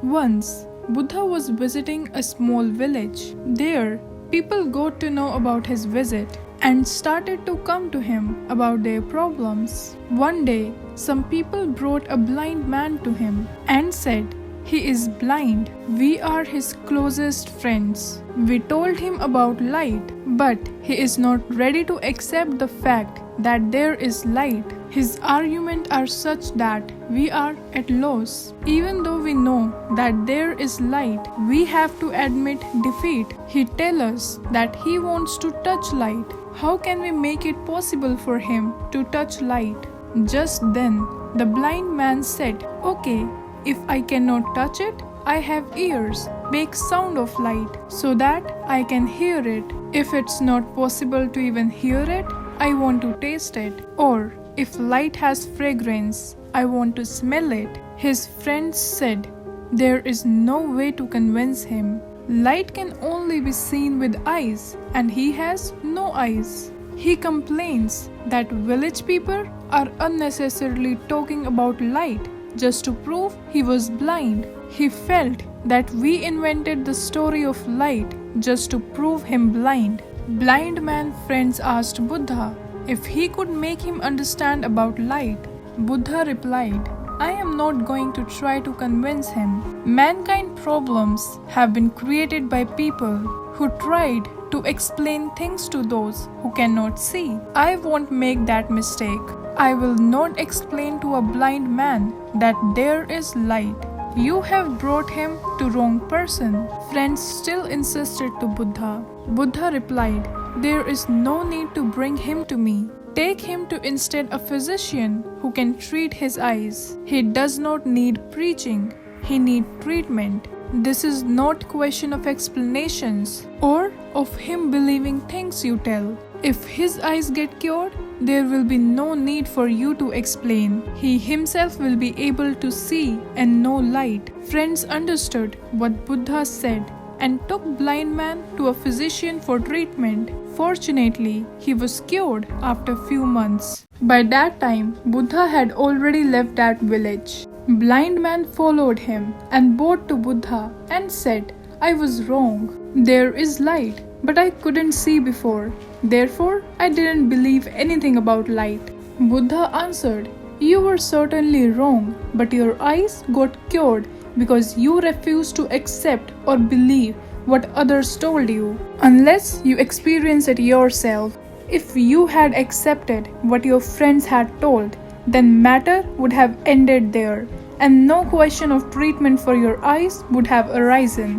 Once, Buddha was visiting a small village. There, people got to know about his visit and started to come to him about their problems. One day, some people brought a blind man to him and said, "He is blind. We are his closest friends. We told him about light, but he is not ready to accept the fact that there is light. His arguments are such that we are at loss. Even though we know that there is light, we have to admit defeat. He tells us that he wants to touch light. How can we make it possible for him to touch light?" Just then, the blind man said, "Okay, if I cannot touch it, I have ears. Make sound of light so that I can hear it. If it's not possible to even hear it, I want to taste it. Or if light has fragrance, I want to smell it." His friends said there is no way to convince him. Light can only be seen with eyes, and he has no eyes. He complains that village people are unnecessarily talking about light just to prove he was blind. He felt that we invented the story of light just to prove him blind. Blind man friends asked Buddha if he could make him understand about light. Buddha replied, "I am not going to try to convince him. Mankind problems have been created by people who tried to explain things to those who cannot see. I won't make that mistake. I will not explain to a blind man that there is light. You have brought him to wrong person." Friends still insisted to Buddha. Buddha replied, "There is no need to bring him to me. Take him to instead a physician who can treat his eyes. He does not need preaching. He needs treatment. This is not question of explanations or of him believing things you tell. If his eyes get cured, there will be no need for you to explain. He himself will be able to see and know light." Friends understood what Buddha said and took blind man to a physician for treatment. Fortunately, he was cured after few months. By that time, Buddha had already left that village. Blind man followed him and bowed to Buddha and said, "I was wrong. There is light, but I couldn't see before. Therefore, I didn't believe anything about light." Buddha answered, "You were certainly wrong, but your eyes got cured because you refused to accept or believe what others told you, unless you experience it yourself. If you had accepted what your friends had told, then matter would have ended there, and no question of treatment for your eyes would have arisen.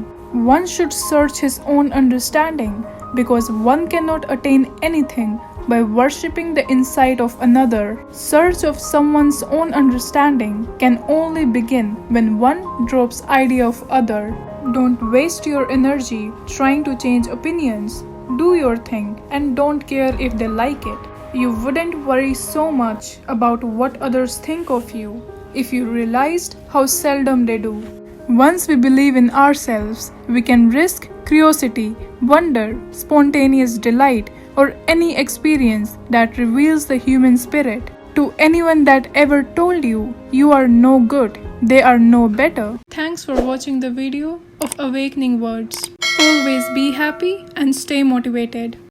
One should search his own understanding, because one cannot attain anything by worshipping the insight of another. Search of someone's own understanding can only begin when one drops idea of other. Don't waste your energy trying to change opinions. Do your thing and don't care if they like it. You wouldn't worry so much about what others think of you if you realized how seldom they do. Once we believe in ourselves, we can risk curiosity, wonder, spontaneous delight, or any experience that reveals the human spirit. To anyone that ever told you you are no good, they are no better." Thanks for watching the video of Awakening Words. Always be happy and stay motivated.